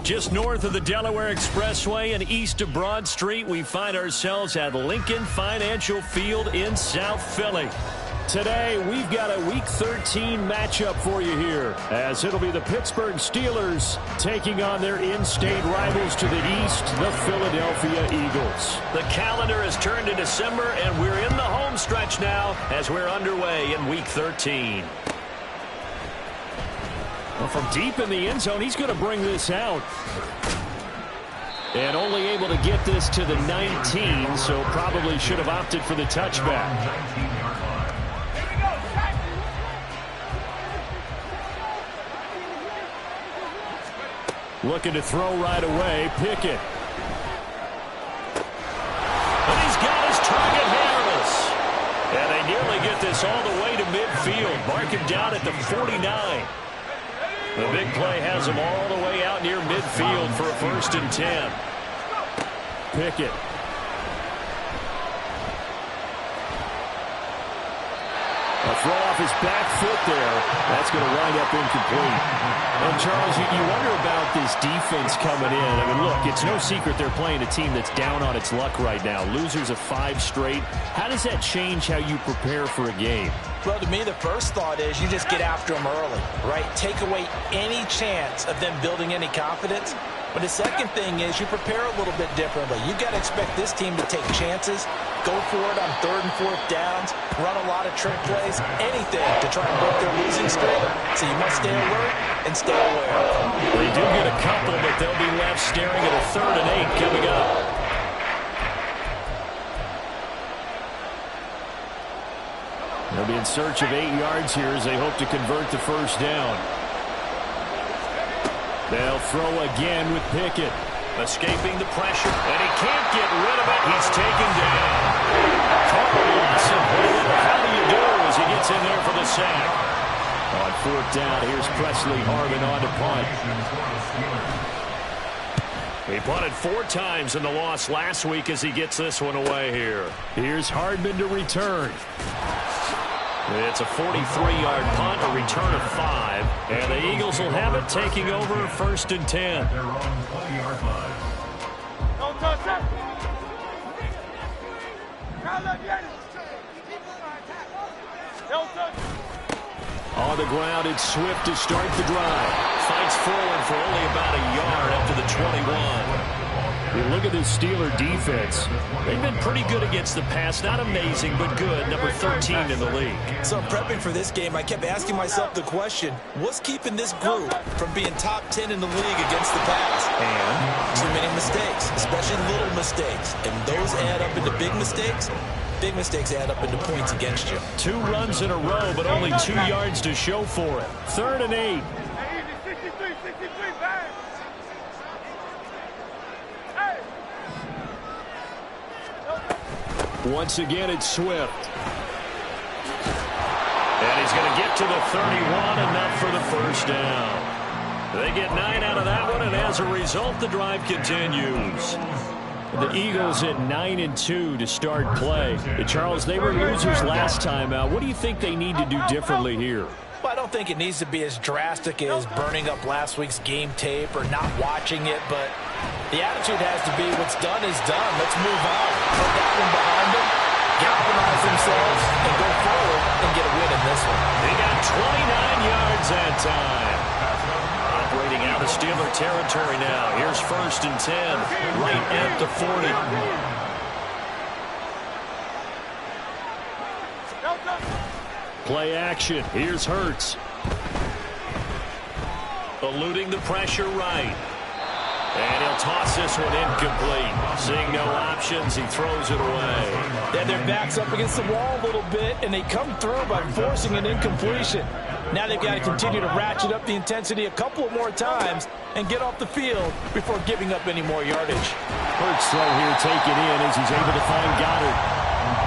Just north of the Delaware Expressway and east of Broad Street, we find ourselves at Lincoln Financial Field in South Philly. Today, we've got a Week 13 matchup for you here, as it'll be the Pittsburgh Steelers taking on their in-state rivals to the east, the Philadelphia Eagles. The calendar has turned to December, and we're in the home stretch now as we're underway in Week 13. Well, from deep in the end zone, he's going to bring this out. And only able to get this to the 19, so probably should have opted for the touchback. Looking to throw right away, Pickett. And he's got his target hairless. And they nearly get this all the way to midfield. Mark him down at the 49. The big play has him all the way out near midfield for a 1st and 10. Pickett. A throw off his back foot there. That's going to wind up incomplete. And, Charles, you wonder about this defense coming in. I mean, look, it's no secret they're playing a team that's down on its luck right now. Losers of 5 straight. How does that change how you prepare for a game? Well, to me, the first thought is you just get after them early, right? Take away any chance of them building any confidence. But the second thing is you prepare a little bit differently. You've got to expect this team to take chances, go for it on 3rd and 4th downs, run a lot of trick plays, anything to try and break their losing streak. So you must stay alert and stay aware. They do get a couple, but they'll be left staring at a 3rd and 8 coming up. They'll be in search of 8 yards here as they hope to convert the 1st down. They'll throw again with Pickett. Escaping the pressure, and he can't get rid of it. He's taken down. How do you do as he gets in there for the sack? On 4th down, here's Presley Harvin on to punt. He punted 4 times in the loss last week as he gets this one away here. Here's Hardman to return. It's a 43-yard punt, a return of 5, and the Eagles will have it taking over 1st and 10. On the ground, it's Swift to start the drive. Fights forward for only about a yard up to the 21. You look at this Steeler defense. They've been pretty good against the pass. Not amazing, but good. Number 13 in the league. So prepping for this game, I kept asking myself the question, what's keeping this group from being top 10 in the league against the pass? And too many mistakes, especially little mistakes. And those add up into big mistakes. Big mistakes add up into points against you. 2 runs in a row, but only 2 yards to show for it. 3rd and 8. Once again, it's Swift. And he's going to get to the 31, enough for the 1st down. They get 9 out of that one, and as a result, the drive continues. The Eagles at 9-2 to start play. Charles, they were losers last time out. What do you think they need to do differently here? Well, I don't think it needs to be as drastic as burning up last week's game tape or not watching it, but the attitude has to be what's done is done. Let's move on. Put that one behind them, galvanize themselves, and go forward and get a win in this one. They got 29 yards that time. Operating out of Steeler territory now. Here's 1st and 10, right at the 40. Play action. Here's Hurts. Eluding the pressure right. And he'll toss this one incomplete. Seeing no options, he throws it away. And their back's up against the wall a little bit, and they come through by forcing an incompletion. Now they've got to continue to ratchet up the intensity a couple of more times and get off the field before giving up any more yardage. Hurts throw here taken in as he's able to find Goddard.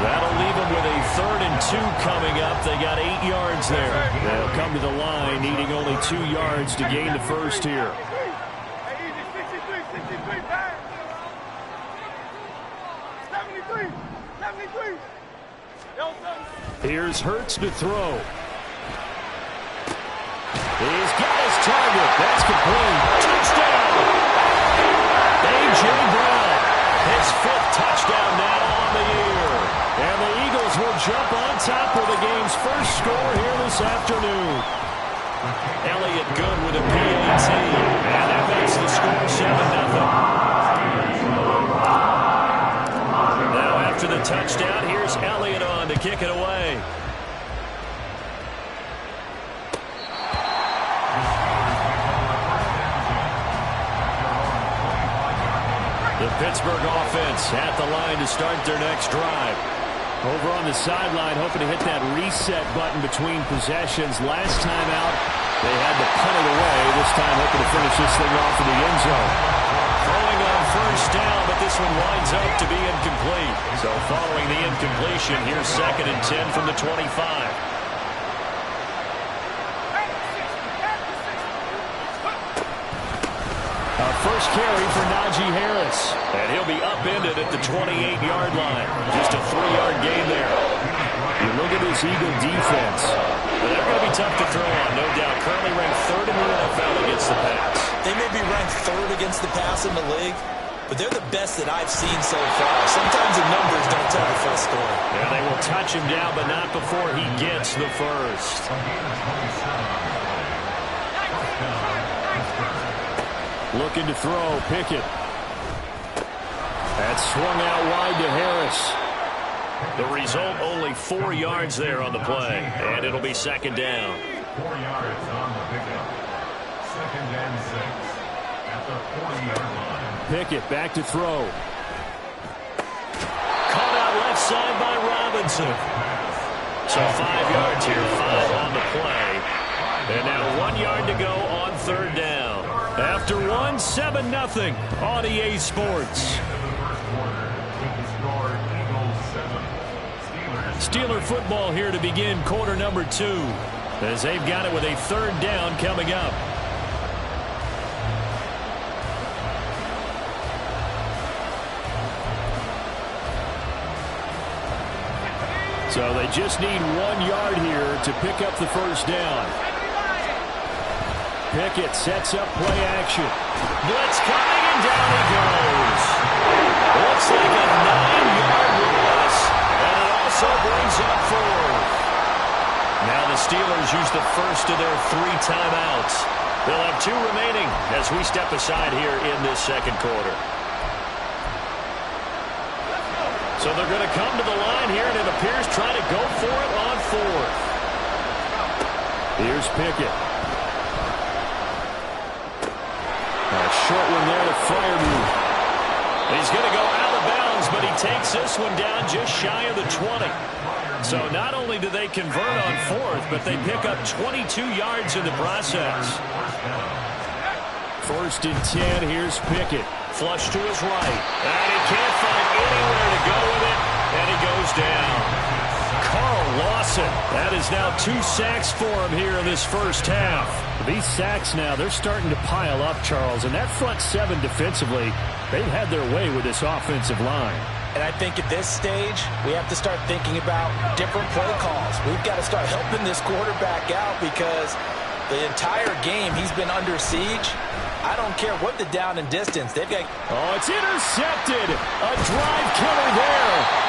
That'll leave them with a 3rd and 2 coming up. They got 8 yards there. They'll come to the line, needing only 2 yards to gain the 1st here. Here's Hurts to throw. He's got his target. That's complete. Touchdown! A.J. Brown, his 5th touchdown now on the year. And the Eagles will jump on top of the game's first score here this afternoon. Elliott good with a PAT. And that makes the score 7-0. Now after the touchdown, here's Elliott on to kick it away. The Pittsburgh offense at the line to start their next drive. Over on the sideline, hoping to hit that reset button between possessions. Last time out, they had to punt it away. This time, hoping to finish this thing off in the end zone. Throwing on first down, but this one winds up to be incomplete. So following the incompletion, here's 2nd and 10 from the 25. First carry for Najee Harris. And he'll be upended at the 28-yard line. Just a 3-yard gain there. You look at this Eagle defense. They're going to be tough to throw on, no doubt. Currently ranked 3rd in the NFL against the pass. They may be ranked 3rd against the pass in the league, but they're the best that I've seen so far. Sometimes the numbers don't tell the full story. Yeah, they will touch him down, but not before he gets the first. Looking to throw, Pickett. That's swung out wide to Harris. The result, only 4 yards there on the play, and it'll be 2nd down. 4 yards on the pickup. 2nd and 6 at the 40-yard line. Pickett back to throw. Caught out left side by Robinson. So 5 yards here, 5 on the play. And now 1 yard to go on 3rd down. After 1, 7-0 on EA Sports. Steeler football here to begin quarter number 2, as they've got it with a 3rd down coming up. So they just need 1 yard here to pick up the first down. Pickett sets up play action. Blitz coming, and down he goes. Looks like a 9-yard loss, and it also brings up 4th. Now the Steelers use the first of their 3 timeouts. They'll have 2 remaining as we step aside here in this 2nd quarter. So they're going to come to the line here, and it appears trying to go for it on 4th. Here's Pickett. A short one there to Freiermuth. He's going to go out of bounds, but he takes this one down just shy of the 20. So not only do they convert on 4th, but they pick up 22 yards in the process. 1st and 10, here's Pickett. Flush to his right. And he can't find anywhere to go with it, and he goes down. Carl Lawson. That is now 2 sacks for him here in this first half. These sacks now, they're starting to pile up, Charles. And that front 7 defensively, they've had their way with this offensive line. And I think at this stage, we have to start thinking about different play calls. We've got to start helping this quarterback out because the entire game he's been under siege. I don't care what the down and distance. They've got... Oh, it's intercepted. A drive killer there.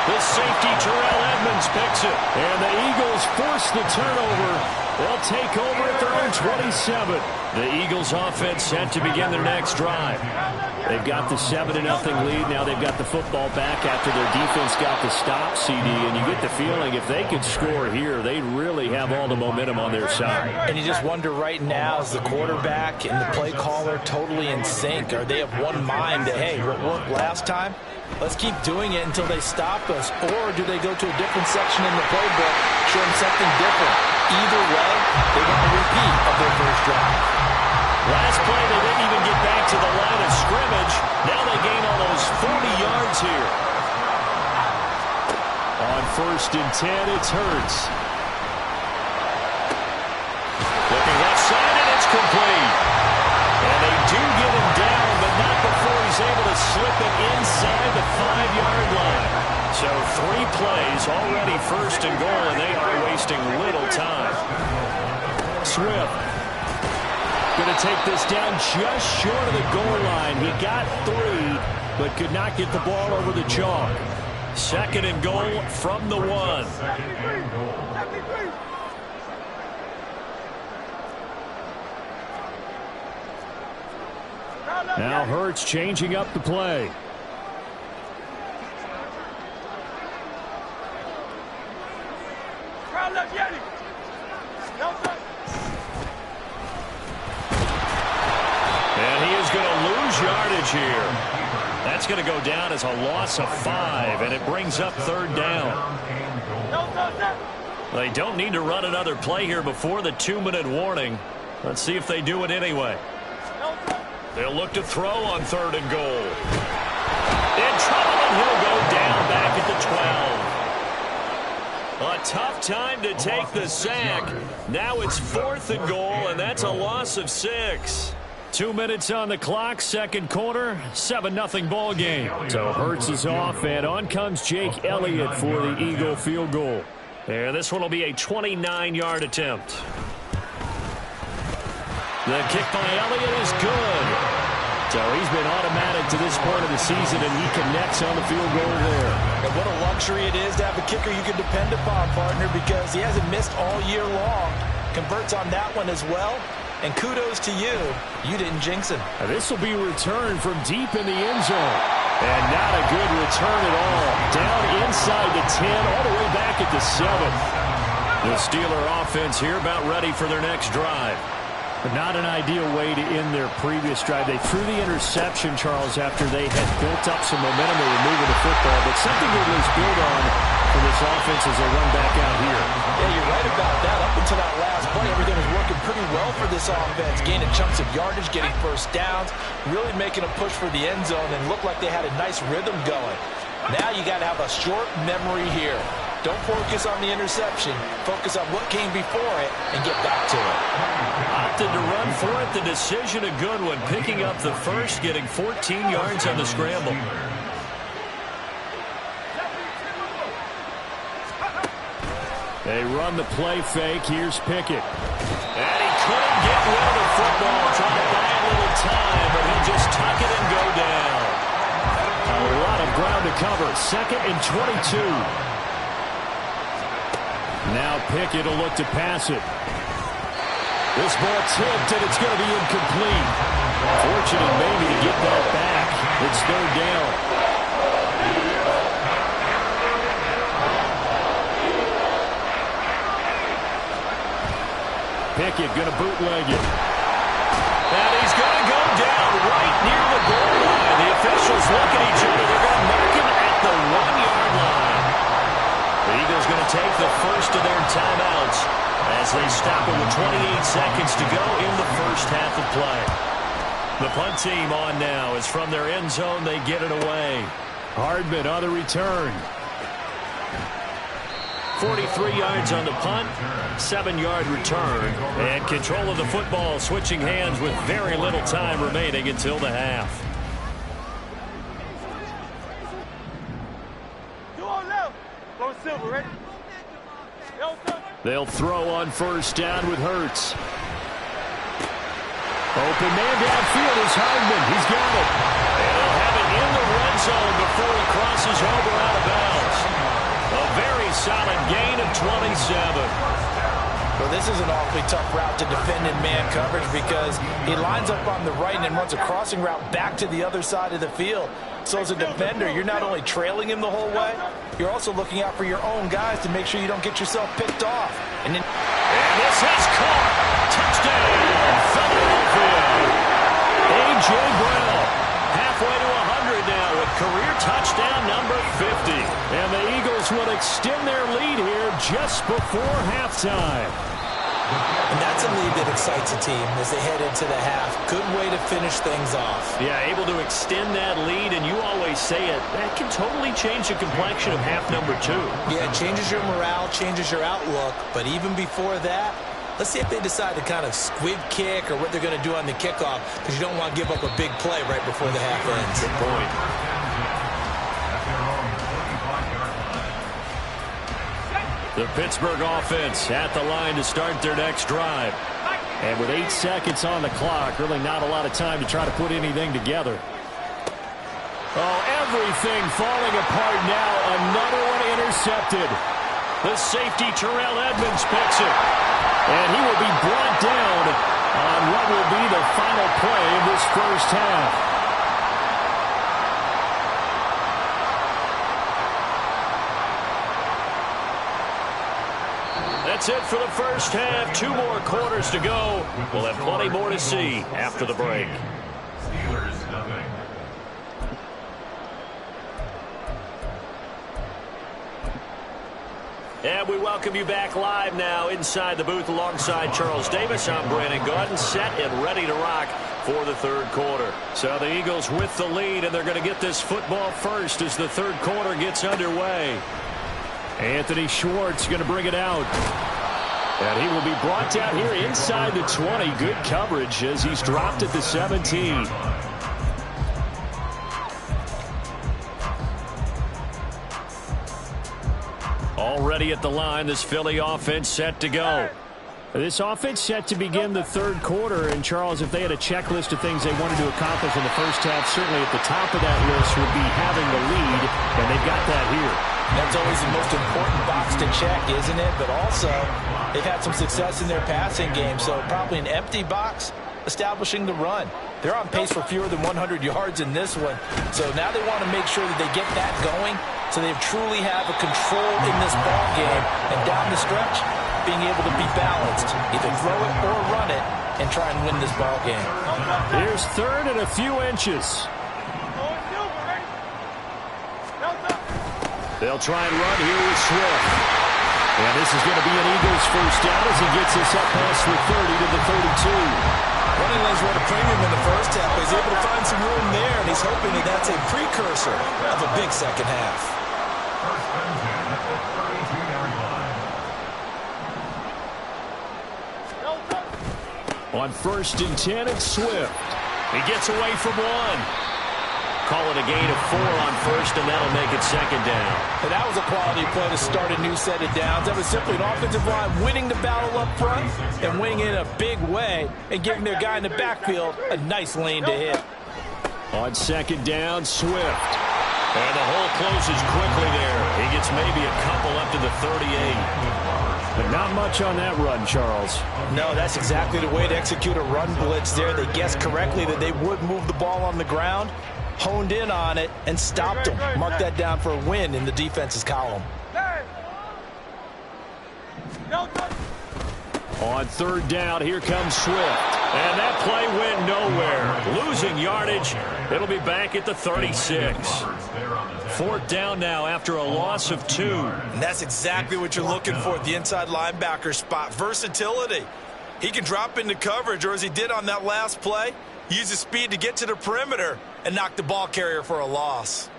The safety, Terrell Edmonds, picks it. And the Eagles force the turnover. They'll take over at their own 27. The Eagles offense set to begin their next drive. They've got the 7-0 lead. Now they've got the football back after their defense got the stop, CD. And you get the feeling if they could score here, they really have all the momentum on their side. And you just wonder right now, is the quarterback and the play caller totally in sync? Are they of one mind that, hey, what worked last time? Let's keep doing it until they stop us. Or do they go to a different section in the playbook, show them something different? Either way, they want a repeat of their first drive. Last play, they didn't even get back to the line of scrimmage. Now they gain almost 40 yards here. On 1st and 10, it's Hurts. Looking left side, and it's complete. And they do get him down, but not before he's able to slip it inside the 5-yard line. So 3 plays, already 1st and goal, and they are wasting little time. Swift. going to take this down just short of the goal line. He got 3, but could not get the ball over the chalk. 2nd and goal from the 1. Now Hurts changing up the play. And he is going to lose yardage here. That's going to go down as a loss of 5, and it brings up 3rd down. They don't need to run another play here before the 2-minute warning. Let's see if they do it anyway. They'll look to throw on 3rd and goal. In trouble, and he'll go down back at the 12. A tough time to take the sack. Now it's 4th and goal, and that's a loss of 6. 2 minutes on the clock, 2nd quarter, 7-0 ball game. So Hurts is off, and on comes Jake Elliott for the Eagle field goal. And this one will be a 29-yard attempt. The kick by Elliott is good. So he's been automatic to this point of the season, and he connects on the field goal there. And what a luxury it is to have a kicker you can depend upon, partner, because he hasn't missed all year long. Converts on that one as well. And kudos to you. You didn't jinx him. This will be returned from deep in the end zone. And not a good return at all. Down inside the 10, all the way back at the 7. The Steeler offense here about ready for their next drive. But not an ideal way to end their previous drive. They threw the interception, Charles, after they had built up some momentum and were moving the football. But something that was built on for this offense as they run back out here. Yeah, you're right about that. Up until that last play, everything was working pretty well for this offense. Gaining chunks of yardage, getting first downs, really making a push for the end zone, and looked like they had a nice rhythm going. Now you got to have a short memory here. Don't focus on the interception. Focus on what came before it and get back to it. Opted to run for it. The decision a good one. Picking up the first, getting 14 yards on the scramble. They run the play fake. Here's Pickett. And he couldn't get rid of the football. Trying to buy a little time, but he'll just tuck it and go down. A lot of ground to cover. 2nd and 22. Now Pickett will look to pass it. This ball tipped, and it's going to be incomplete. Fortunate maybe to get that back. It's 3rd down. Pickett going to bootleg it. And he's going to go down right near the goal line. The officials look at each other. They're going to mark him at the 1-yard line. The Eagles going to take the first of their timeouts as they stop it with 28 seconds to go in the first half of play. The punt team on now is from their end zone. They get it away. Hardman on the return. 43 yards on the punt, 7-yard return, and control of the football switching hands with very little time remaining until the half. They'll throw on first down with Hurts. Open man downfield is Hardman. He's got it. And they'll have it in the red zone before he crosses over out of bounds. A very solid gain of 27. Well, this is an awfully tough route to defend in man coverage because he lines up on the right and then runs a crossing route back to the other side of the field. So as a defender, you're not only trailing him the whole way, you're also looking out for your own guys to make sure you don't get yourself picked off. And this is caught. Touchdown, Philadelphia. A.J. Brown, halfway to 100 now with career touchdown number 50. And the Eagles will extend their lead here just before halftime. And that's a lead that excites a team as they head into the half. Good way to finish things off. Yeah, able to extend that lead, and you always say it, that can totally change the complexion of half number 2. Yeah, it changes your morale, changes your outlook, but even before that, let's see if they decide to kind of squib kick or what they're going to do on the kickoff, because you don't want to give up a big play right before the half ends. Good point. The Pittsburgh offense at the line to start their next drive. And with 8 seconds on the clock, really not a lot of time to try to put anything together. Oh, everything falling apart now. Another one intercepted. The safety, Terrell Edmonds, picks it. And he will be brought down on what will be the final play of this first half. That's it for the first half. 2 more quarters to go. We'll have plenty more to see after the break. Steelers nothing. And we welcome you back live now inside the booth alongside Charles Davis. I'm Brandon Gaudin, set and ready to rock for the third quarter. So the Eagles with the lead, and they're going to get this football first as the third quarter gets underway. Anthony Schwartz going to bring it out. And he will be brought down here inside the 20. Good coverage as he's dropped at the 17. Already at the line, this Philly offense set to go. This offense set to begin the third quarter. And, Charles, if they had a checklist of things they wanted to accomplish in the first half, certainly at the top of that list would be having the lead, and they've got that here. That's always the most important box to check, isn't it? But also, they've had some success in their passing game, so probably an empty box establishing the run. They're on pace for fewer than 100 yards in this one. So now they want to make sure that they get that going so they truly have a control in this ball game. And down the stretch, being able to be balanced, either throw it or run it, and try and win this ball game. Here's third and a few inches. They'll try and run here with Swift. And this is going to be an Eagles first down as he gets this up past the 30 to the 32. Running lanes were at a premium in the first half, but he's able to find some room there, and he's hoping that that's a precursor of a big second half. First and 10 at the 32-yard line. On first and 10, it's Swift. He gets away from one. Call it a gain of 4 on first, and that'll make it second down. And that was a quality play to start a new set of downs. That was simply an offensive line winning the battle up front and winning in a big way and giving their guy in the backfield a nice lane to hit. On second down, Swift. And the hole closes quickly there. He gets maybe a couple up to the 38. But not much on that run, Charles. No, that's exactly the way to execute a run blitz there. They guessed correctly that they would move the ball on the ground, honed in on it, and stopped them. Mark that down for a win in the defense's column. On third down, here comes Swift. And that play went nowhere. Losing yardage. It'll be back at the 36. Fourth down now after a loss of 2. And that's exactly what you're looking for at the inside linebacker spot. Versatility. He can drop into coverage, or as he did on that last play, use his speed to get to the perimeter and knock the ball carrier for a loss.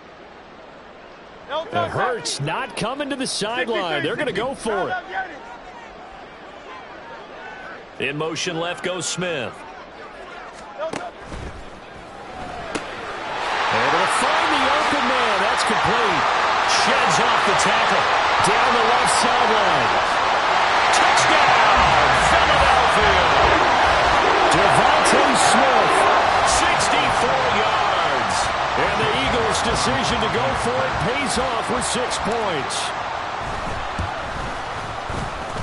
It hurts not coming to the sideline. They're going to go for it. In motion left goes Smith. Able to find the open man. That's complete. Sheds off the tackle. Down the left sideline. Touchdown, Philadelphia. Devontae Smith, 64 yards. And the Eagles' decision to go for it pays off with 6 points.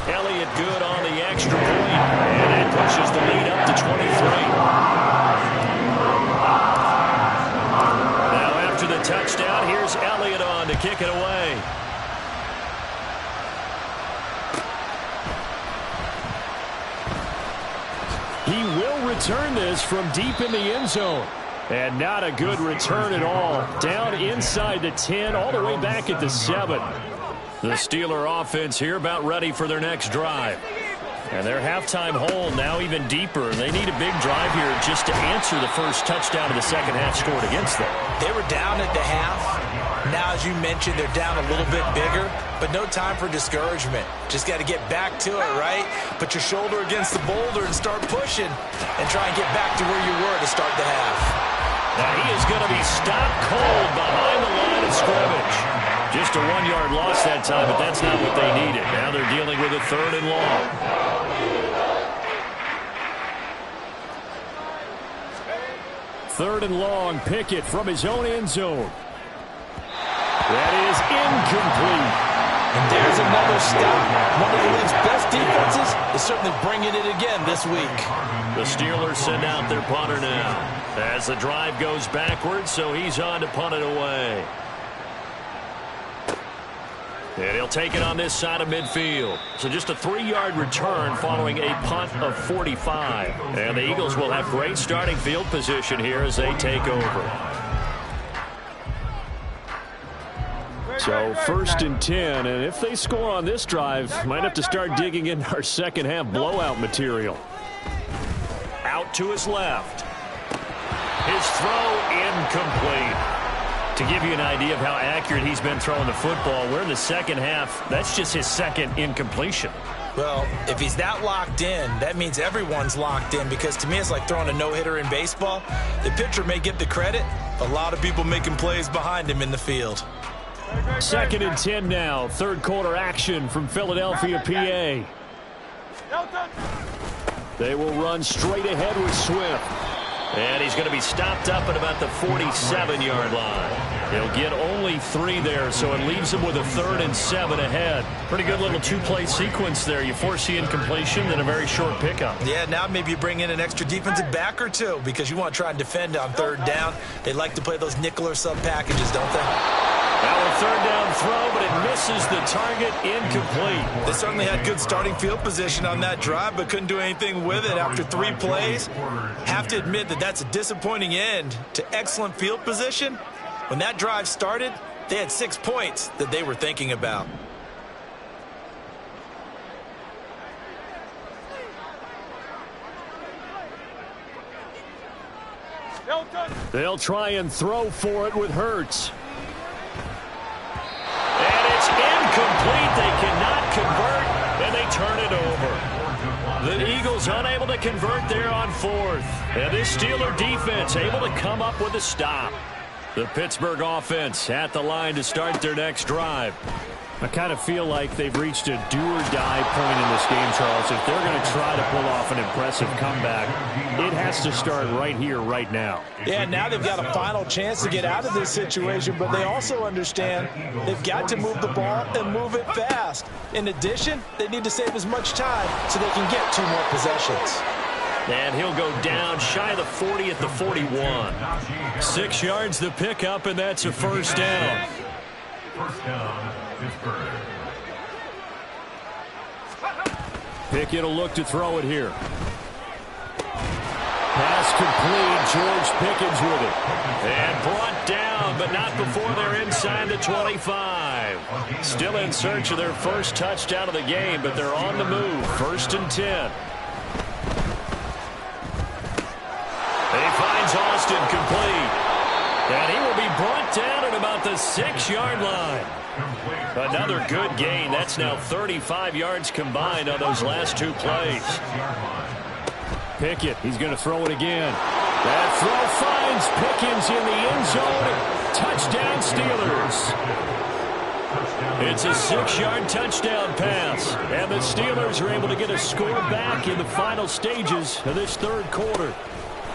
Elliott good on the extra point, and that pushes the lead up to 23. Now after the touchdown, here's Elliott on to kick it away. He will return this from deep in the end zone. And not a good return at all. Down inside the 10, all the way back at the 7. The Steeler offense here about ready for their next drive. And their halftime hole now even deeper. They need a big drive here just to answer the first touchdown of the second half scored against them. They were down at the half. Now, as you mentioned, they're down a little bit bigger, but no time for discouragement. Just got to get back to it, right? Put your shoulder against the boulder and start pushing and try and get back to where you were to start the half. Now he is going to be stopped cold behind the line of scrimmage. Just a 1-yard loss that time, but that's not what they needed. Now they're dealing with a 3rd and long. 3rd and long. Pickett from his own end zone. That is incomplete. And there's another stop. One of the league's best defenses is certainly bringing it again this week. The Steelers send out their punter now as the drive goes backwards, so he's on to punt it away. And he'll take it on this side of midfield. So just a 3-yard return following a punt of 45. And the Eagles will have great starting field position here as they take over. So 1st and 10, and if they score on this drive, might have to start digging in our second half blowout material. Out to his left. His throw incomplete. To give you an idea of how accurate he's been throwing the football, we're in the second half. That's just his second incompletion. Well, if he's that locked in, that means everyone's locked in, because to me it's like throwing a no-hitter in baseball. The pitcher may get the credit, a lot of people making plays behind him in the field. 2nd and 10 now. 3rd quarter action from Philadelphia, PA. They will run straight ahead with Swift. And he's going to be stopped up at about the 47-yard line. He'll get only 3 there, so it leaves him with a 3rd and 7 ahead. Pretty good little 2-play sequence there. You force the incompletion, then a very short pickup. Yeah, now maybe you bring in an extra defensive back or two, because you want to try and defend on 3rd down. They like to play those nickel or sub packages, don't they? Now a 3rd down throw, but it misses the target, incomplete. They certainly had good starting field position on that drive, but couldn't do anything with it after 3 plays. Have to admit that that's a disappointing end to excellent field position. When that drive started, they had 6 points that they were thinking about. They'll try and throw for it with Hurts. And it's incomplete. They cannot convert, and they turn it over. The Eagles unable to convert there on 4th. And this Steeler defense able to come up with a stop. The Pittsburgh offense at the line to start their next drive. I kind of feel like they've reached a do-or-die point in this game, Charles. If they're going to try to pull off an impressive comeback, it has to start right here, right now. Yeah, now they've got a final chance to get out of this situation, but they also understand they've got to move the ball and move it fast. In addition, they need to save as much time so they can get 2 more possessions. And he'll go down shy of the 40 at the 41. 6 yards the pickup, and that's a 1st down. First down, Pittsburgh. Pickett will look to throw it here. Pass complete. George Pickens with it. And brought down, but not before they're inside the 25. Still in search of their first touchdown of the game, but they're on the move. 1st and 10. He finds Austin complete. And he will be brought down at about the 6-yard line. Another good gain. That's now 35 yards combined on those last 2 plays. Pickett, he's going to throw it again. That throw finds Pickens in the end zone. Touchdown Steelers. It's a 6-yard touchdown pass. And the Steelers are able to get a score back in the final stages of this 3rd quarter.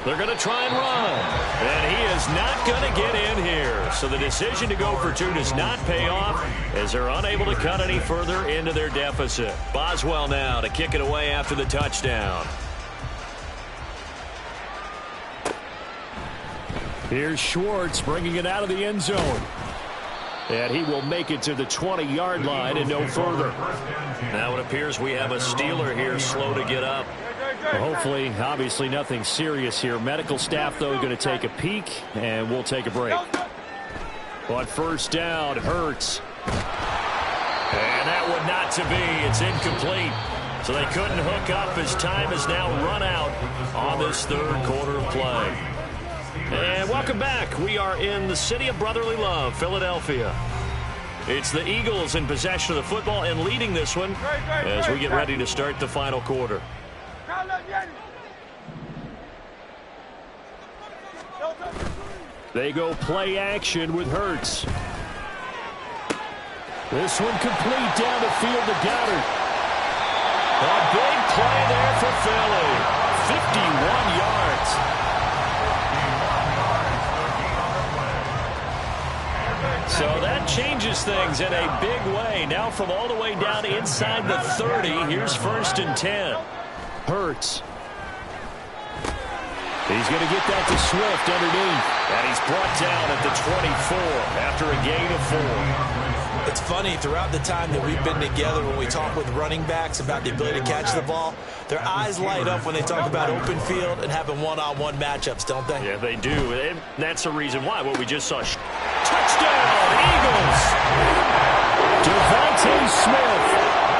They're going to try and run. And he is not going to get in here. So the decision to go for 2 does not pay off as they're unable to cut any further into their deficit. Boswell now to kick it away after the touchdown. Here's Schwartz bringing it out of the end zone. And he will make it to the 20-yard line and no further. Now it appears we have a Steeler here slow to get up. Well, hopefully, obviously nothing serious here. Medical staff, though, going to take a peek, and we'll take a break. On 1st down, Hurts. And that one not to be. It's incomplete. So they couldn't hook up as time has now run out on this 3rd quarter of play. And welcome back. We are in the city of brotherly love, Philadelphia. It's the Eagles in possession of the football and leading this one as we get ready to start the final quarter. They go play action with Hurts. This one complete down the field to Goddard. A big play there for Philly. 51 yards. So that changes things in a big way. Now from all the way down inside the 30, here's 1st and 10. Hurts. He's going to get that to Swift underneath. And he's brought down at the 24 after a gain of 4. It's funny, throughout the time that we've been together, when we talk with running backs about the ability to catch the ball, their eyes light up when they talk about open field and having one-on-one matchups, don't they? Yeah, they do. And that's the reason why. What we just saw. Touchdown, Eagles! Devontae Smith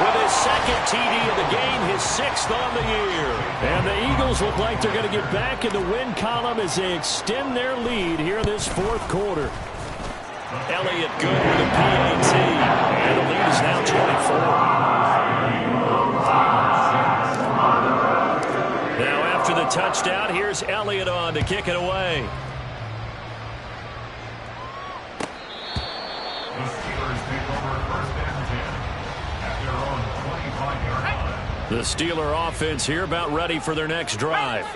with his 2nd TD of the game, his 6th on the year. And the Eagles look like they're going to get back in the win column as they extend their lead here in this 4th quarter. Elliott good with a PAT, and the lead is now 24. Now after the touchdown, here's Elliott on to kick it away. The Steelers take over 1st and 10 at their own 25-yard line. The Steeler offense here about ready for their next drive.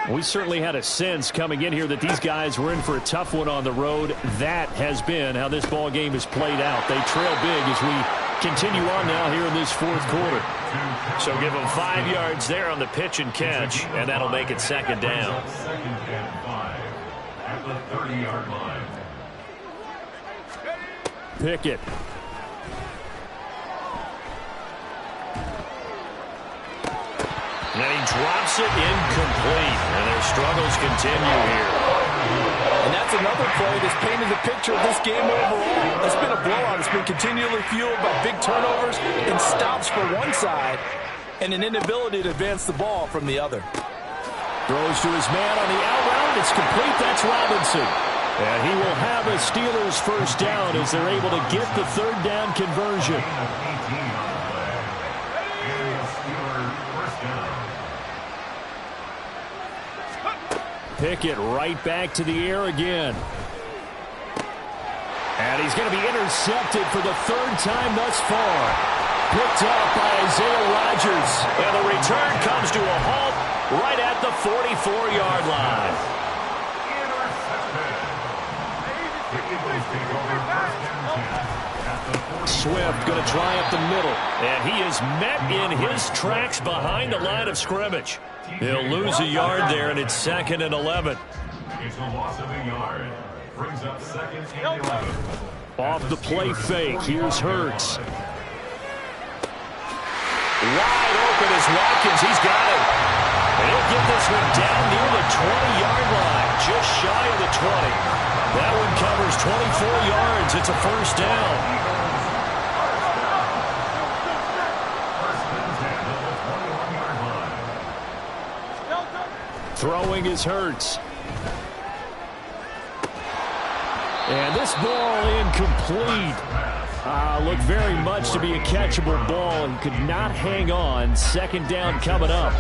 We certainly had a sense coming in here that these guys were in for a tough one on the road. That has been how this ball game has played out. They trail big as we continue on now here in this 4th quarter. So give them 5 yards there on the pitch and catch, and that'll make it 2nd down. 2nd and 5 at the 30-yard line. Pickett. And he drops it incomplete, and their struggles continue here. And that's another play that's painted the picture of this game overall. It's been a blowout. It's been continually fueled by big turnovers and stops for one side and an inability to advance the ball from the other. Throws to his man on the out route. It's complete. That's Robinson. And he will have a Steelers 1st down as they're able to get the 3rd down conversion. Pickett right back to the air again. And he's going to be intercepted for the 3rd time thus far. Picked up by Isaiah Rodgers. And the return comes to a halt right at the 44-yard line. Swift going to try up the middle. And he is met in his tracks behind the line of scrimmage. He'll lose a yard there, and it's 2nd and 11. It's a loss of a yard. Brings up 2nd and 11. Off the play fake, here's Hurts. Wide open is Watkins. He's got it. And he'll get this one down near the 20-yard line, just shy of the 20. That one covers 24 yards. It's a 1st down. Throwing is Hurts. And this ball incomplete. Looked very much to be a catchable ball and could not hang on. 2nd down coming up.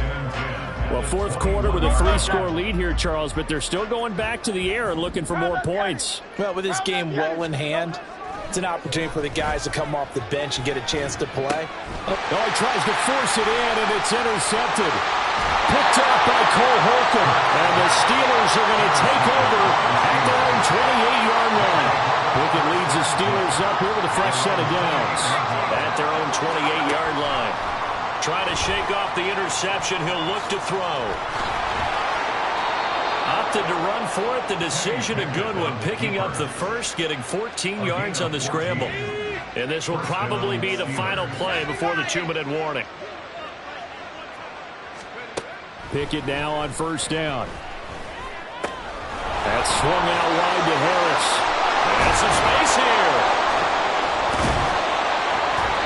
Well, 4th quarter with a 3-score lead here, Charles, but they're still going back to the air and looking for more points. Well, with this game well in hand, it's an opportunity for the guys to come off the bench and get a chance to play. Oh, he tries to force it in, and it's intercepted. Picked up by Cole Holcomb. And the Steelers are going to take over at their own 28-yard line. Pickett leads the Steelers up here with a fresh set of downs. At their own 28-yard line. Trying to shake off the interception. He'll look to throw. Opted to run for it. The decision a good one. Picking up the first, getting 14 yards on the scramble. And this will probably be the final play before the 2-minute warning. Pickett now on 1st down. That's swung out wide to Harris. And some space here.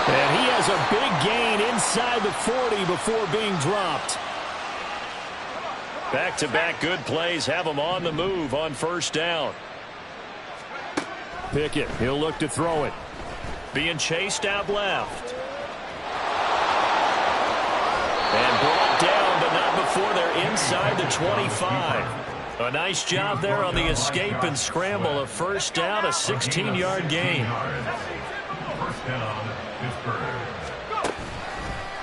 And he has a big gain inside the 40 before being dropped. Back-to-back good plays have him on the move on 1st down. Pickett, he'll look to throw it. Being chased out left. And brought down, but not before they're inside the 25. A nice job there on the escape and scramble. A 1st down, a 16-yard gain. 1st down, Pittsburgh.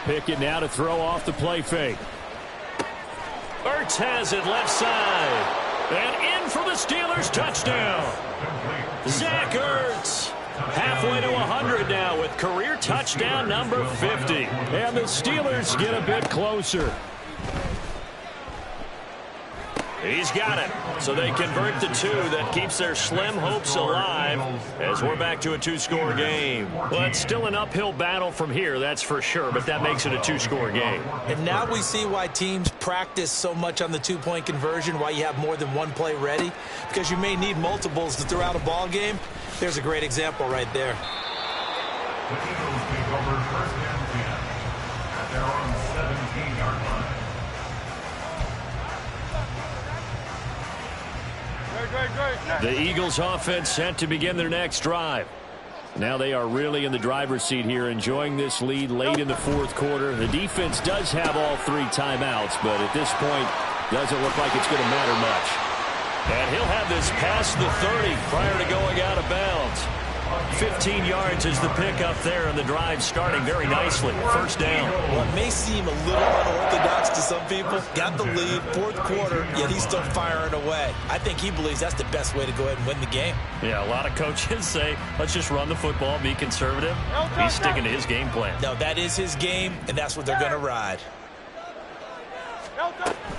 Pickett now to throw off the play fake. Ertz has it left side. And in for the Steelers touchdown. Zach Ertz. Halfway to 100 now with career touchdown number 50. And the Steelers get a bit closer. He's got it. So they convert the two. That keeps their slim hopes alive as we're back to a two-score game. Well, it's still an uphill battle from here, that's for sure, but that makes it a two-score game. And now we see why teams practice so much on the two-point conversion, why you have more than one play ready, because you may need multiples to throw out a ball game. There's a great example right there. The Eagles take over first and 10 at their own 17-yard line. The Eagles offense set to begin their next drive. Now they are really in the driver's seat here, enjoying this lead late in the fourth quarter. The defense does have all three timeouts, but at this point, doesn't look like it's going to matter much. And he'll have this past the 30 prior to going out of bounds. 15 yards is the pickup there, and the drive starting very nicely. First down. Well, it may seem a little unorthodox to some people. Got the lead, fourth quarter, yet he's still firing away. I think he believes that's the best way to go ahead and win the game. Yeah, a lot of coaches say, let's just run the football, be conservative. He's sticking to his game plan. No, that is his game, and that's what they're going to ride.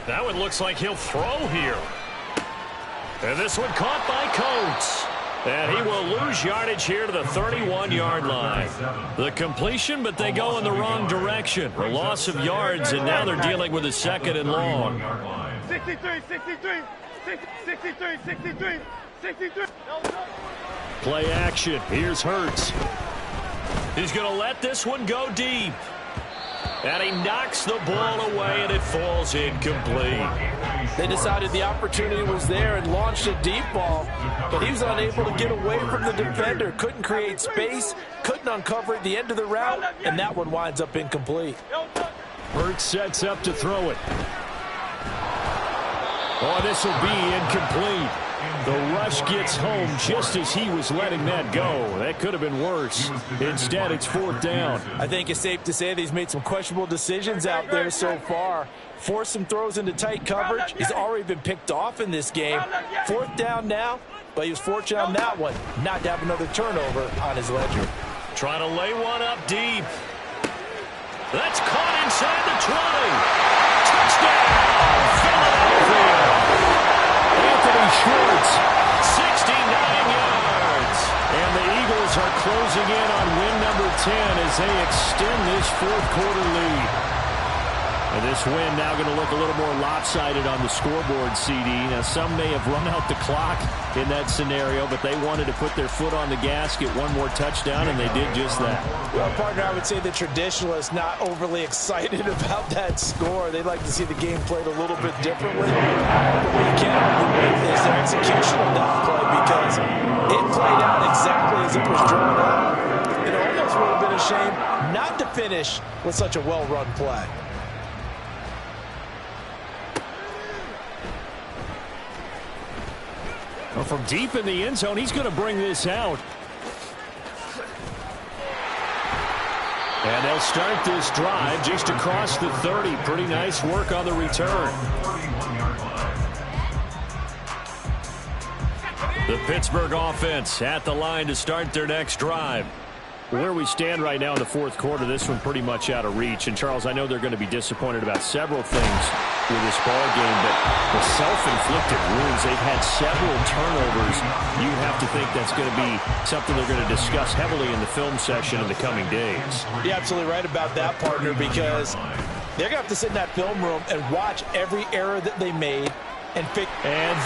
That one looks like he'll throw here. And this one caught by Coates. And he will lose yardage here to the 31-yard line. The completion, but they go in the wrong direction. A loss of yards, and now they're dealing with a second and long. 63, 63, 63, 63, 63. Play action. Here's Hurts. He's going to let this one go deep. And he knocks the ball away, and it falls incomplete. They decided the opportunity was there and launched a deep ball, but he was unable to get away from the defender. Couldn't create space, couldn't uncover at the end of the route, and that one winds up incomplete. Hurts sets up to throw it. Oh, this will be incomplete. The rush gets home just as he was letting that go. That could have been worse. Instead, it's fourth down. I think it's safe to say that he's made some questionable decisions out there so far. Forced some throws into tight coverage. He's already been picked off in this game. Fourth down now, but he was fortunate on that one not to have another turnover on his ledger. Trying to lay one up deep. That's caught inside the 20. Touchdown, Philadelphia. Anthony Schwartz, 69 yards. And the Eagles are closing in on win number 10 as they extend this fourth quarter lead. And this win now going to look a little more lopsided on the scoreboard, CD. Now, some may have run out the clock in that scenario, but they wanted to put their foot on the gas, get one more touchdown, and they did just that. Well, partner, I would say the traditionalists not overly excited about that score. They'd like to see the game played a little bit differently. But what you can't argue with is their execution of that play, because it played out exactly as it was drawn up. It almost would have been a shame not to finish with such a well-run play. Well, from deep in the end zone, he's going to bring this out. And they'll start this drive just across the 30. Pretty nice work on the return. The Pittsburgh offense at the line to start their next drive. Where we stand right now in the fourth quarter, this one pretty much out of reach. And, Charles, I know they're going to be disappointed about several things with this ball game, but the self-inflicted wounds, they've had several turnovers. You have to think that's going to be something they're going to discuss heavily in the film session in the coming days. You're absolutely right about that, partner, because they're going to have to sit in that film room and watch every error that they made. And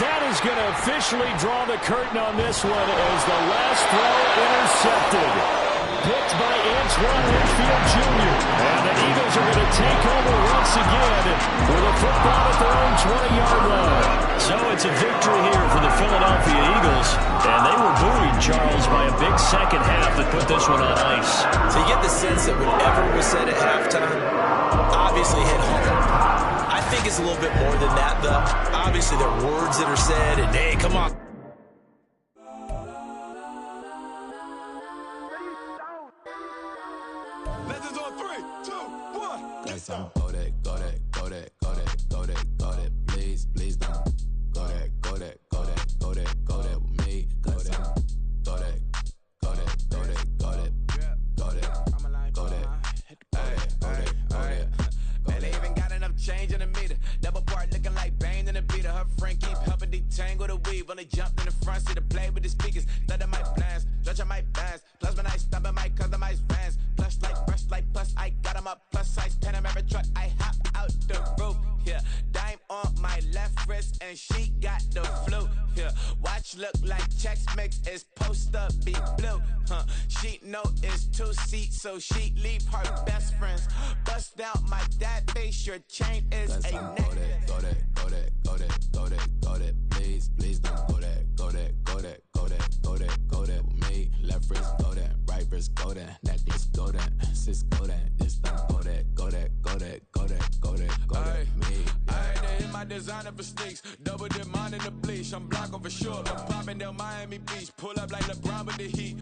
that is going to officially draw the curtain on this one as the last throw intercepted. Picked by Antoine Winfield Jr. And the Eagles are going to take over once again with a football at their own 20-yard line. So it's a victory here for the Philadelphia Eagles. And they were buoyed, Charles, by a big second half that put this one on ice. So you get the sense that whatever was said at halftime obviously hit home. I think it's a little bit more than that, though. Obviously, there are words that are said, and hey, come on. Legends on 3, 2, 1. That's on go that, go that, go that, go that, go that, go that, please, please don't. Go that, go that, go that, go that, go that with me. Go that, friend keep helping detangle the weave. When they jumped in the front, see the play with the speakers. Let my plans, judge on my bands. Plus when I stumble my customized vans. Plush like fresh like plus, I got them up plus size. Panamera truck, I hop out the roof. Yeah, dime on my left wrist and she got the flu. Yeah, watch look like checks mix is post up be blue. She know it's 2 seats, so she leave her best friends. Bust out my dad face, your chain is a neck. Go that, please, please don't go that with me. Left wrist go that, right wrist go that, necklace go that, sis go that, this don't go that me. I had to hit my designer for sneaks, double the mine in the bleach. I'm blocking for sure. I'm popping down Miami Beach, pull up like LeBron with the heat.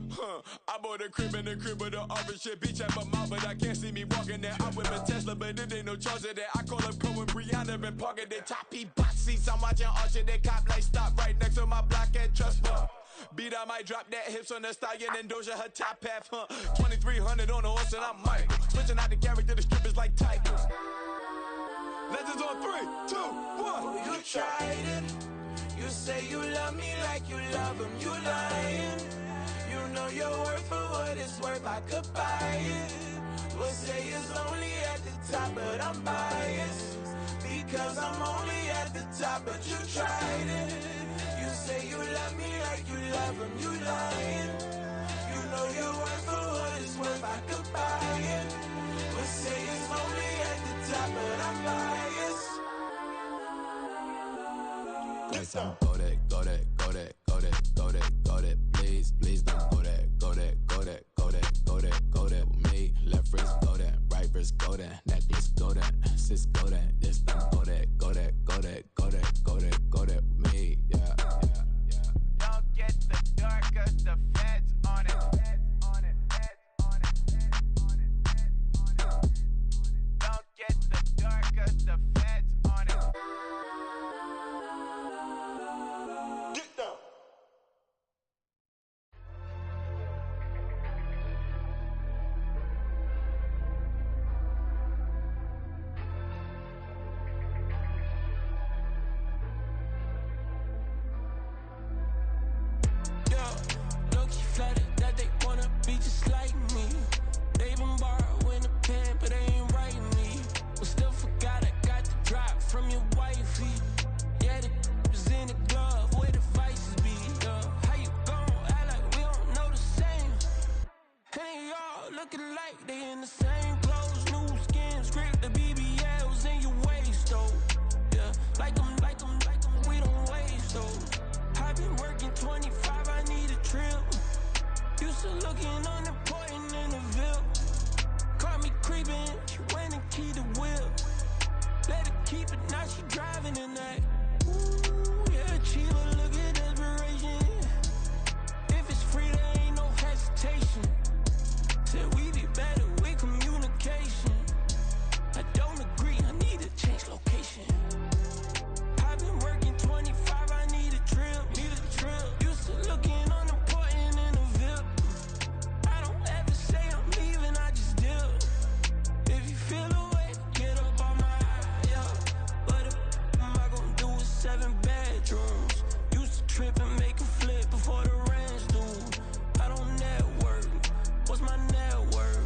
I bought a crib in the crib with the office shit. Beach at my mouth, but I can't see me walking there. I whip a Tesla, but it ain't no charge of that. I call up Pro and Brianna been parking their top P box seats. I'm watching Archer, they cop like stop right next to my block and trust me. Beat I might drop that hips on the stallion and Doja her top half. 2300 on the horse and I'm Mike. Switching out the character, the strippers like Tigers. Legends on 3, 2, 1. You tried it. You say you love me like you love him. You lying. You know your worth for what it's worth. I could buy it. We'll say it's only at the top, but I'm biased because I'm only at the top. But you tried it. You say you love me like you love him. You lying. You know your worth for what it's worth. I could buy it. We'll say it's only at the top, but I'm biased. Go that, please, please don't go that with me. Left wrist go that, right wrist go that, necklace go that, sis go that, this don't go that with me. Yeah. Don't get the door 'cause the feds on it. Don't get the door 'cause the feds on it. Get down. Low-key flattered that they wanna be just like me. They been borrowing a pen, but they ain't writing me. But still forgot I got the drop from your wifey. Yeah, the was in the glove, where the vices be. How you gon' act like we don't know the same? Hey, y'all looking like they in the same clothes, new skin, script, the BBLs in your waist, though. Yeah, like them, we don't waste, though. I've been working 25, I need a trip. Used to looking unimportant in the Ville. Caught me creeping, she went and keyed the wheel. Let her keep it, now she driving in that. Ooh, yeah, Chiva, look at desperation. If it's free, there ain't no hesitation. Said we be better with communication. I don't agree, I need to change location. I've been working 25, I need a trip. Used to looking unimportant in the Ville. I don't ever say I'm leaving, I just dip. If you feel the way, get up on my yeah. What am I gonna do with 7 bedrooms? Used to trip and make a flip before the rent's due. I don't network. What's my net worth?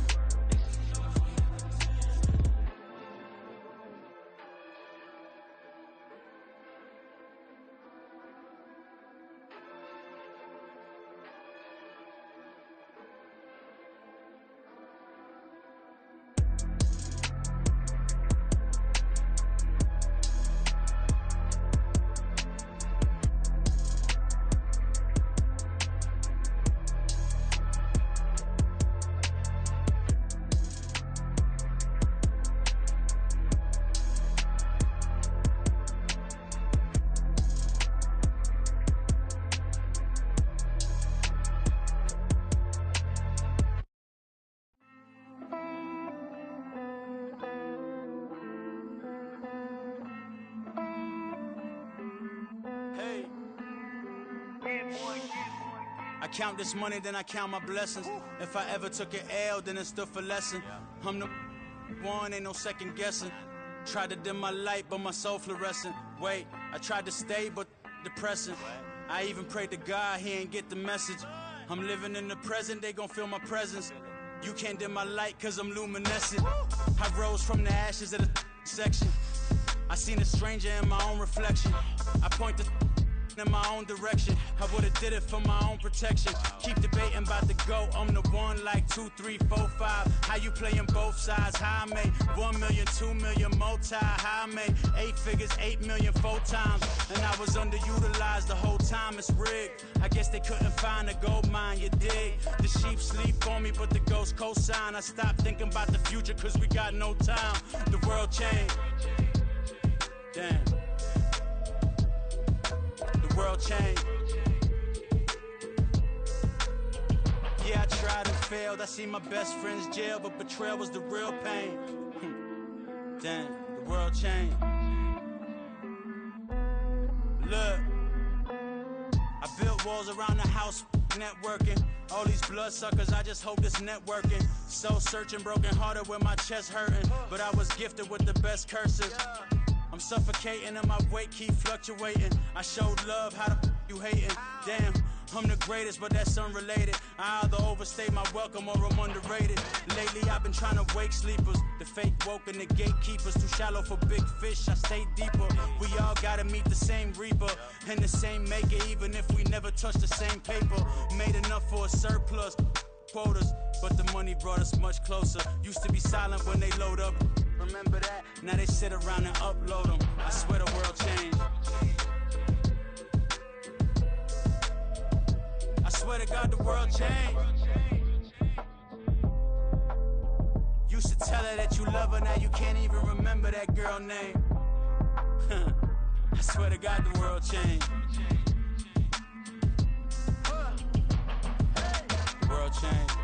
I count this money, then I count my blessings. If I ever took an L, then it stood for lesson. I'm the one, ain't no second guessing. Tried to dim my light, but my soul fluorescent. Wait, I tried to stay, but depressing. I even prayed to God, he ain't get the message. I'm living in the present, they gon' feel my presence. You can't dim my light, cause I'm luminescent. I rose from the ashes of the section. I seen a stranger in my own reflection. I point the in my own direction. I would've did it for my own protection. Keep debating about the GOAT. I'm the one like 2, 3, 4, 5. How you playing both sides? How I made 1 million, 2 million multi. How I made 8 figures, 8 million 4 times. And I was underutilized the whole time. It's rigged. I guess they couldn't find a gold mine, you dig? The sheep sleep on me, but the ghost co-sign. I stopped thinking about the future, cause we got no time. The world changed. Damn. The world changed. Yeah, I tried and failed. I see my best friends jail, but betrayal was the real pain. Damn, the world changed. Look, I built walls around the house, networking. All these bloodsuckers, I just hope this networking. Soul searching, broken hearted with my chest hurting. But I was gifted with the best curses. I'm suffocating and my weight keep fluctuating. I showed love, how the you hating? Damn, I'm the greatest, but that's unrelated. I either overstay my welcome or I'm underrated. Lately I've been trying to wake sleepers. The fake woke and the gatekeepers. Too shallow for big fish, I stay deeper. We all gotta meet the same reaper and the same maker, even if we never touch the same paper. Made enough for a surplus quotas, but the money brought us much closer. Used to be silent when they load up. Remember that? Now they sit around and upload them. I swear the world changed. I swear to God the world changed. Used to tell her that you love her, now you can't even remember that girl name. I swear to God the world changed. The world changed.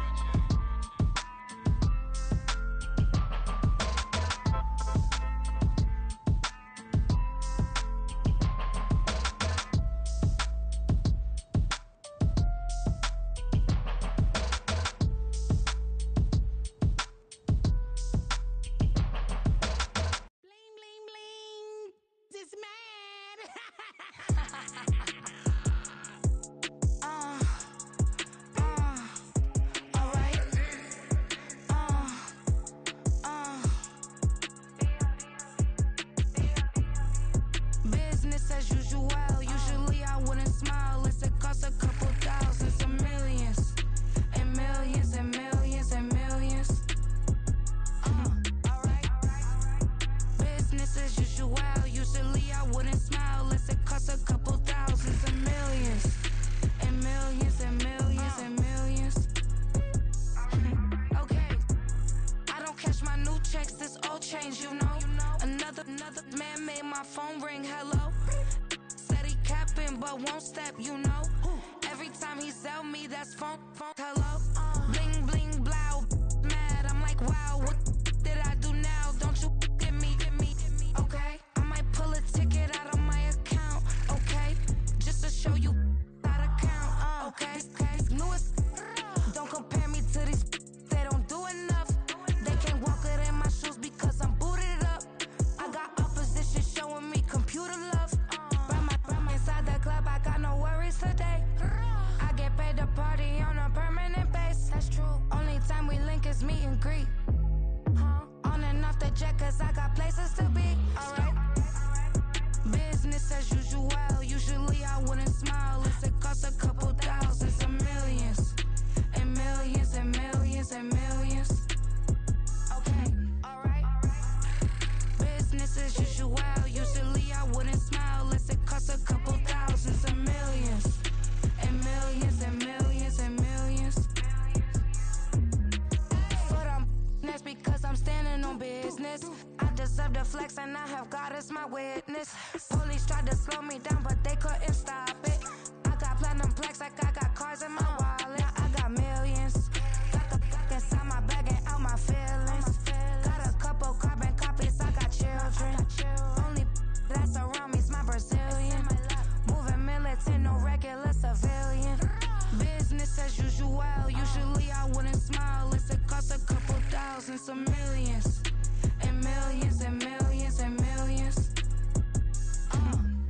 Millions and millions and millions.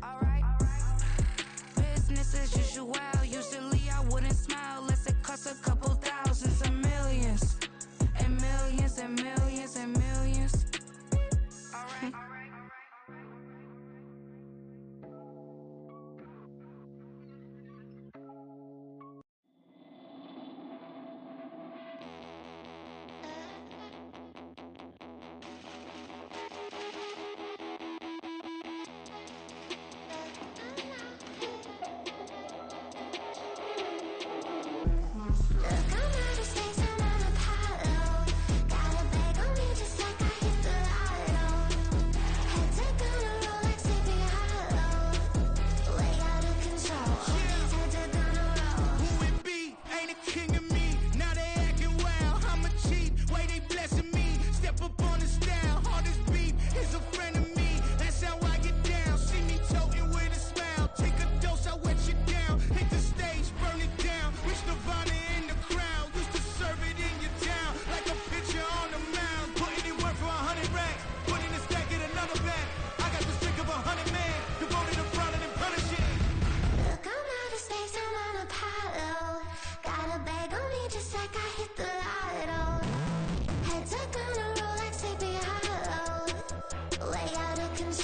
Alright.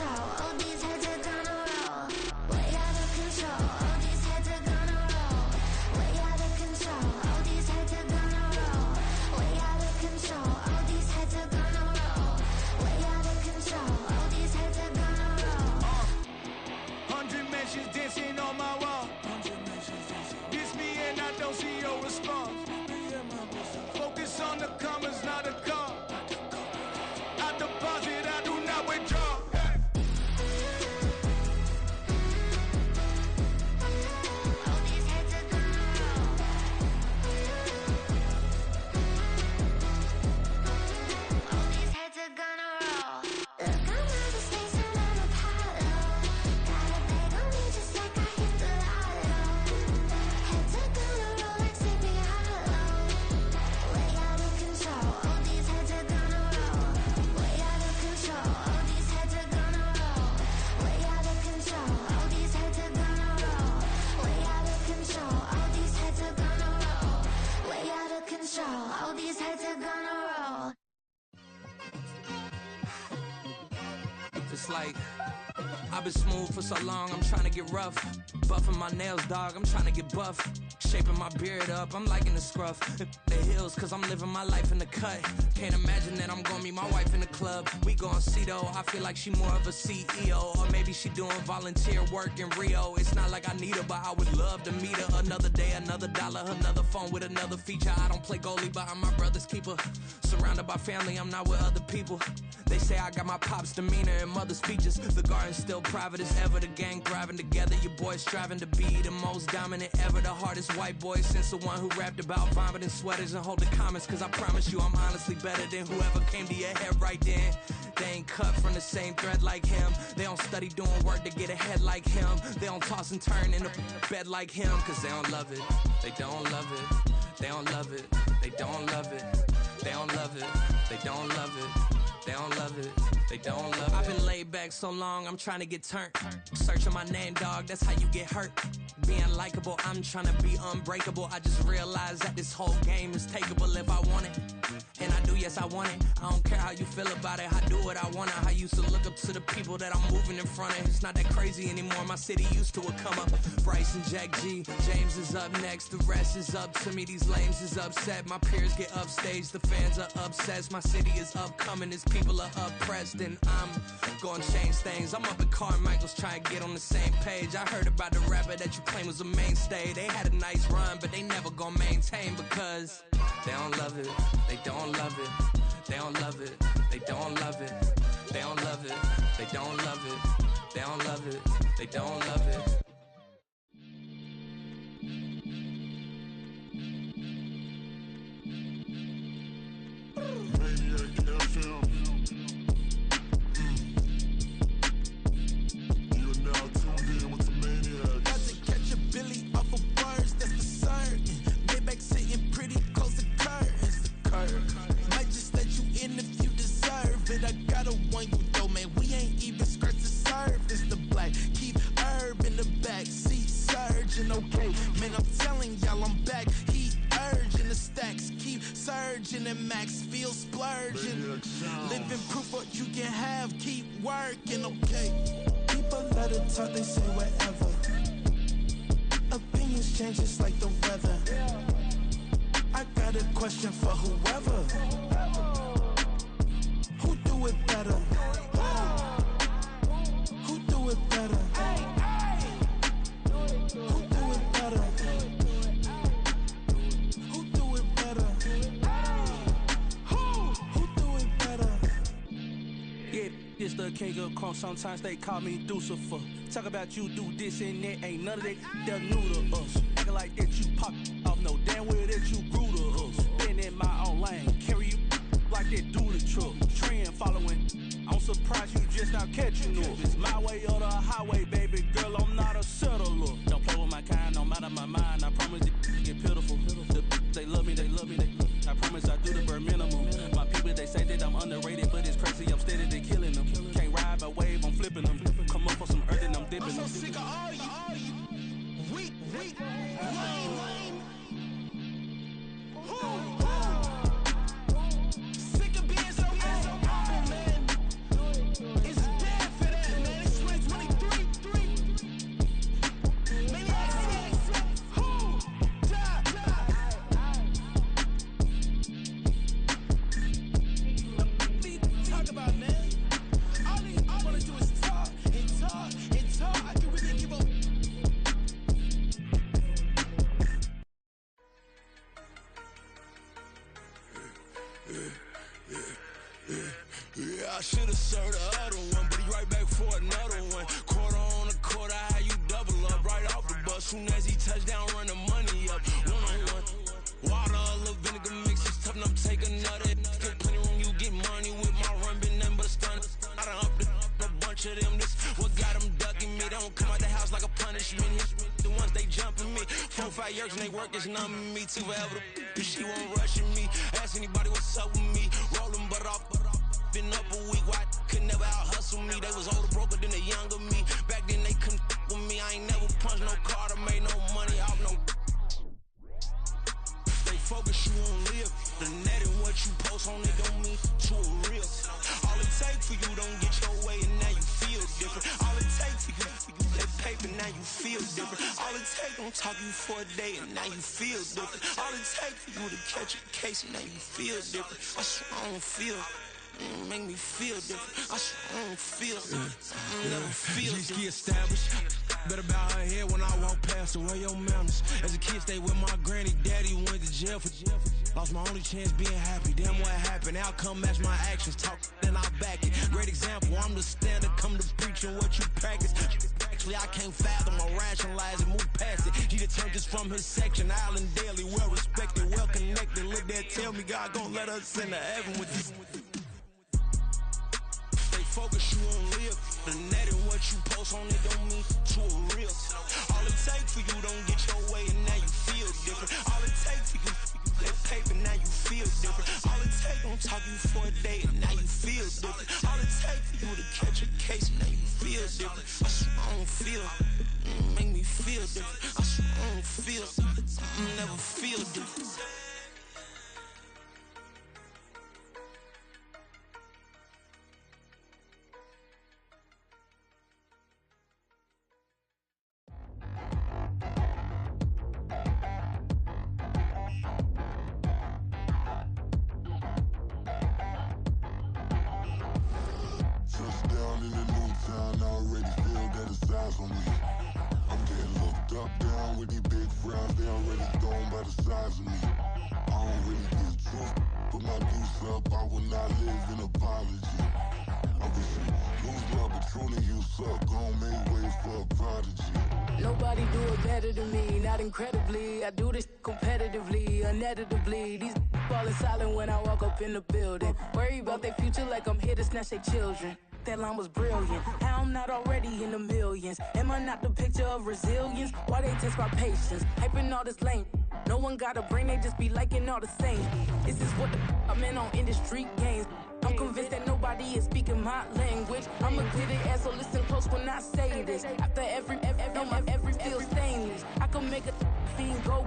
control. All these heads are gonna roll. Way out of control. All these heads are gonna roll. Way out of control. All these heads are gonna roll. Way out of control. All these heads are gonna roll. Way out of control. All these heads are gonna roll. 100 mentions dancing on my wall. Diss me and I don't see your response. Focus on the commas, not the call. I deposit, I do not withdraw. All these heads are gonna roll. All these heads are gonna roll. Look, I'm out of space and I'm Apollo. Got a bag on me just like I hit the lotto. Heads are gonna roll like Sleepy Hollow. Way out of control. All these heads are gonna roll. Way out of control. All these heads are gonna roll. Way out of control. All these heads are gonna roll. Way out of control. All these heads are gonna roll. Way out of control. All these heads are gonna roll. It's like I've been smooth for so long, I'm trying to get rough. Buffing my nails, dog, I'm trying to get buff. Shaping my beard up, I'm liking the scruff. The hills, cause I'm living my life in the cut. Can't imagine that I'm gonna meet my wife in the club. We gon' see though, I feel like she more of a CEO. Or maybe she doing volunteer work in Rio. It's not like I need her, but I would love to meet her. Another day, another dollar, another phone with another feature. I don't play goalie, but I'm my brother's keeper. Surrounded by family, I'm not with other people. They say I got my pop's demeanor and mother's features. The garden's still private as ever, the gang thriving together. Your boys striving to be the most dominant ever. The hardest white boy since the one who rapped about vomiting sweaters and holding comments. Cause I promise you I'm honestly better than whoever came to your head right then. They ain't cut from the same thread like him. They don't study doing work to get ahead like him. They don't toss and turn in the bed like him. Cause they don't love it, they don't love it. They don't love it, they don't love it. They don't love it, they don't love it. They don't love it, they don't love it. I've been laid back so long, I'm trying to get turned. Searching my name, dog, that's how you get hurt. Being likable, I'm trying to be unbreakable. I just realized that this whole game is takeable if I want it. And I do, yes, I want it. I don't care how you feel about it, I do what I want. I used to look up to the people that I'm moving in front of. It's not that crazy anymore, my city used to it come up. Bryce and Jack G, James is up next. The rest is up to me, these lames is upset. My peers get upstaged, the fans are obsessed. My city is upcoming, its people are oppressed. And I'm gonna change things. I'm up at Carmichael's trying to get on the same page. I heard about the rapper that you claim was a mainstay. They had a nice run, but they never gonna maintain because they don't love it, they don't love it, they don't love it, they don't love it, they don't love it, they don't love it, they don't love it, they don't love it. Maniac FM. You're now tuned in with the Maniacs. Got to catch a Billy off of words, that's the certain. Maybach sitting pretty close to curtains, the curve. Might just let you in if you deserve it. I gotta warn you though, man, we ain't even scratched the surface. The black, keep herb in the back seat, surging, okay. Man, I'm telling y'all I'm back, heat urging the stacks, keep surging and max feel splurging. Living proof what you can have, keep working, okay. People let it talk, they say whatever. Opinions change just like the weather. I got a question for whoever. Who do it better? Who do it better? Who do it better? Who do it better? Who do it better? Yeah, this the king of crunk. Sometimes they call me Lucifer. Talk about you do this and that. Ain't none of that they're new to us. Acting like that you pop off. No damn well that you grew to us. Been in my own lane. Carry you like that do the truck. Trend following. I'm surprised you just not catching up. It's my way or the highway, baby girl. I'm not a settler. Don't play with my kind, no matter my mind. I promise it get pitiful. They love me, they love me, I promise I do the bare minimum. My people, they say that I'm underrated, but it's crazy, I'm steady, they killing them. Can't ride my wave, I'm flipping them. Come up for some earth and I'm dipping them. I'm so sick of all you weak, lame. Sick of being so man. It's dead for that. I should've served the other one, but he right back for another one. Quarter on a quarter, how you double up right off the bus. Soon as he touched down, run the money up. One-on-one. Water, a little vinegar mix, it's tough enough to take another. Get plenty room, you get money with my run, been nothing but a stun. I done up a bunch of them, this what got them ducking me. They don't come out the house like a punishment. The ones they jumping me. 4-5 years and they work is numbing me too forever. She won't rushing me. Ask anybody what's up with me. Rolling butt off. Been up a week, why could never out hustle me? They was older, broker than the younger me. Back then they couldn't with me. I ain't never punched no card or made no money off no. Stay focused, you won't live. The net and what you post on it don't mean to a real. All it takes for you don't get your way and now you feel different. All it takes for you that paper, now you feel different. All it takes don't talk you for a day and now you feel different. All it takes for you to catch a case and now you feel different. I swear I don't feel. Make me feel different. I swear I don't feel. I never feel different. G-ski established. Better bow her head when I walk past her. Where your manners? As a kid, stayed with my granny. Daddy went to jail for lost my only chance being happy. Damn what happened. Outcome match my actions. Talk then I back it. Great example. I'm the standard. Come to preaching what you practice. Actually, I can't fathom or rationalize and move past it. He determined just from his section. Island daily, well respected, well connected. Look there, tell me God gon' let us into heaven with you. Focus, you won't live. The net and what you post on it don't mean to a real. All it takes for you don't get your way and now you feel different. All it takes for you that paper, now you feel different. All it takes don't talk you for a day and now you feel different. All it takes for you to catch a case and now you feel different. I swear I don't feel. Make me feel different. I swear I don't feel. I never feel different. Touchdown in the new town, I already feel that it's eyes on me. I'm getting looked up, down with these big frowns, they already gone by the size of me. I don't really get truth, put my deuce up, I will not live in apology. I wish you lose love, but truly you suck, gon' make way for a prodigy. Nobody do it better than me, not incredibly. I do this competitively, uneditably. These falling silent when I walk up in the building. Worry about their future like I'm here to snatch their children. That line was brilliant. How I'm not already in the millions? Am I not the picture of resilience? Why they test my patience? Hyping all this lame. No one got a brain, they just be liking all the same. This is what the I'm in on industry games. I'm convinced that nobody is speaking my language. I'm a good ass, so listen close when I say this. After every feel stainless. I can make a fiend go.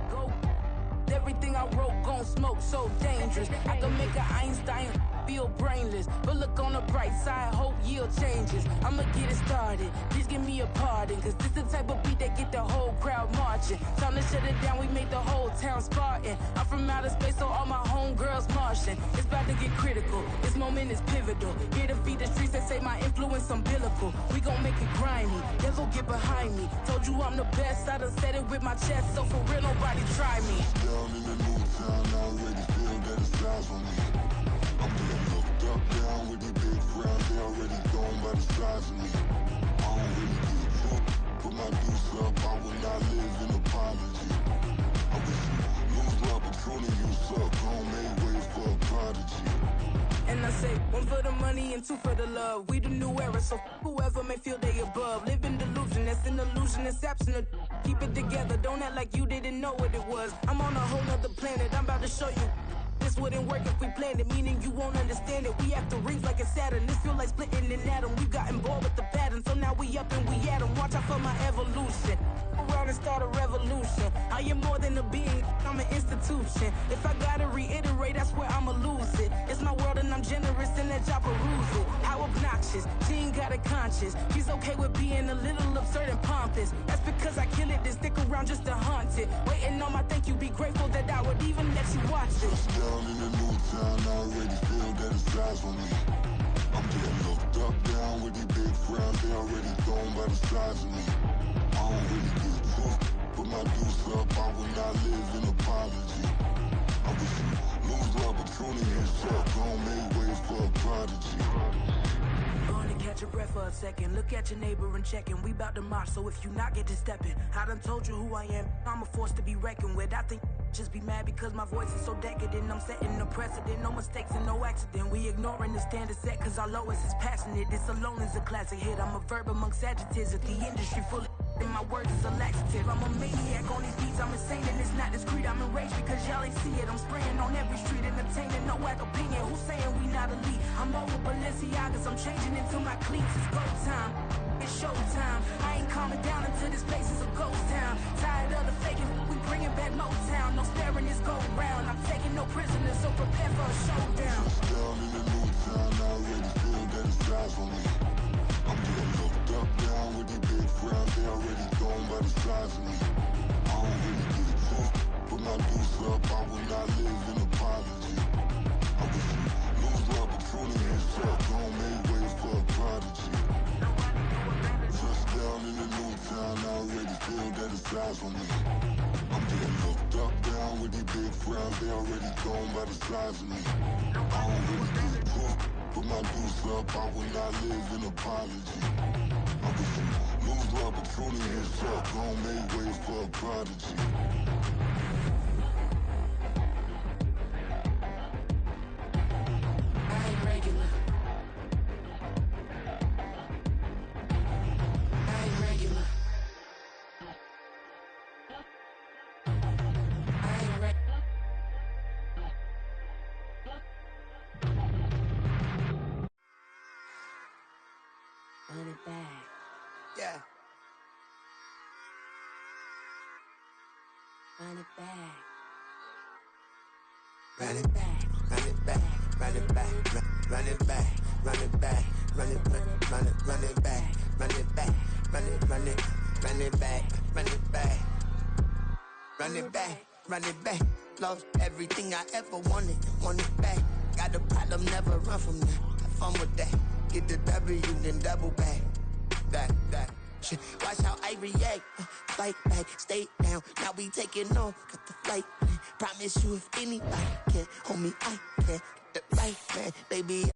Everything I wrote gon' smoke, so dangerous. I can make an Einstein feel brainless. But look on the bright side, hope yield changes. I'ma get it started, please give me a pardon. Cause this the type of beat that get the whole crowd marching. Time to shut it down, we made the whole town Spartan. I'm from outer space, so all my homegirls Martian. It's about to get critical, this moment is pivotal. Here to feed the streets that say my influence umbilical. We gon' make it grimy, devil get behind me. Told you I'm the best, I done said it with my chest. So for real, nobody try me. Down in the new town, I already feel that it's eyes on me. I'm getting looked up, down with these big frowns, they already gone by the size of me. I don't really get truth, put my deuce up, I will not live in apology. I wish you lose love, but truly you suck, gon' make way for a prodigy. And I say, one for the money and two for the love. We the new era, so whoever may feel they above. Live in delusion, that's an illusion, it's absent. Keep it together, don't act like you didn't know what it was. I'm on a whole nother planet, I'm about to show you. This wouldn't work if we planned it, meaning you won't understand it. We have to rings like it's Saturn. This feel like splitting an atom. We got involved with the pattern, so now we up and we at 'em. Watch out for my evolution. Around and start a revolution. I am more than a being, I'm an institution. If I gotta reiterate, that's where I'ma lose it. It's my world and I'm generous and that y'all peruse it. How obnoxious, she ain't got a conscience. She's okay with being a little absurd and pompous. That's because I kill it, then stick around just to haunt it. Waiting on my thank you, be grateful that I would even let you watch it. Down in the new town, I already feel that it's eyes on me. I'm getting looked up, down with these big frowns, they already gone by the size of me. I don't really get truth, put my deuce up, I will not live in apology. I wish you lose love, but truly you suck, gon' make way for a prodigy. a second. Look at your neighbor and checking. We bout to march, so if you not get to stepping. I done told you who I am. I'm a force to be reckoned with. I think just be mad because my voice is so decadent. I'm setting a precedent. No mistakes and no accident. We ignoring the standard set cause our lowest is passionate. This alone is a classic hit. I'm a verb amongst adjectives. If the industry full of and my words is a laxative. I'm a maniac on these beats. I'm insane and it's not discreet. I'm enraged because y'all ain't see it. I'm spraying on every street entertaining. No whack opinion. Who's saying we not elite? I'm over Balenciagas. I'm changing into my cleats. It's go time. It's showtime. I ain't calming down until this place is a ghost town. Tired of the faking. We bringing back Motown. No sparing this go round. I'm taking no prisoners, so prepare for a showdown. Down in the new town, I already feel that it's eyes on me. I'm getting looked up, down with these big frowns. They already gone by the size of me. I don't really get it tough. Put my deuce up, I will not live in apology. I wish you lose the opportunity and shut. Don't make way for a prodigy. Touchdown in the new town, I already feel that it's eyes on me. I'm getting looked up, down with these big frowns. They already gone by the size of me. I don't really get it tough. Put my deuce up, I will not live in apology. I wish you lose the opportunity and shut. Don't make way for a prodigy. I ain't regular. I ain't regular. I ain't regular. Run it back. Yeah. Run it back. Run it back, run it back, run it back, run it back, run it back, run it back, run it back, run it back, run it back, run it back, run it back, run it back. Lost everything I ever wanted, want it back. Got a problem, never run from that. Have fun with that. Get the W, then double back. That. Shit. Watch how I react. Fight back, stay down. Now we taking off. Got the flight. Promise you, if anybody can hold me, I can. Get the right man, baby.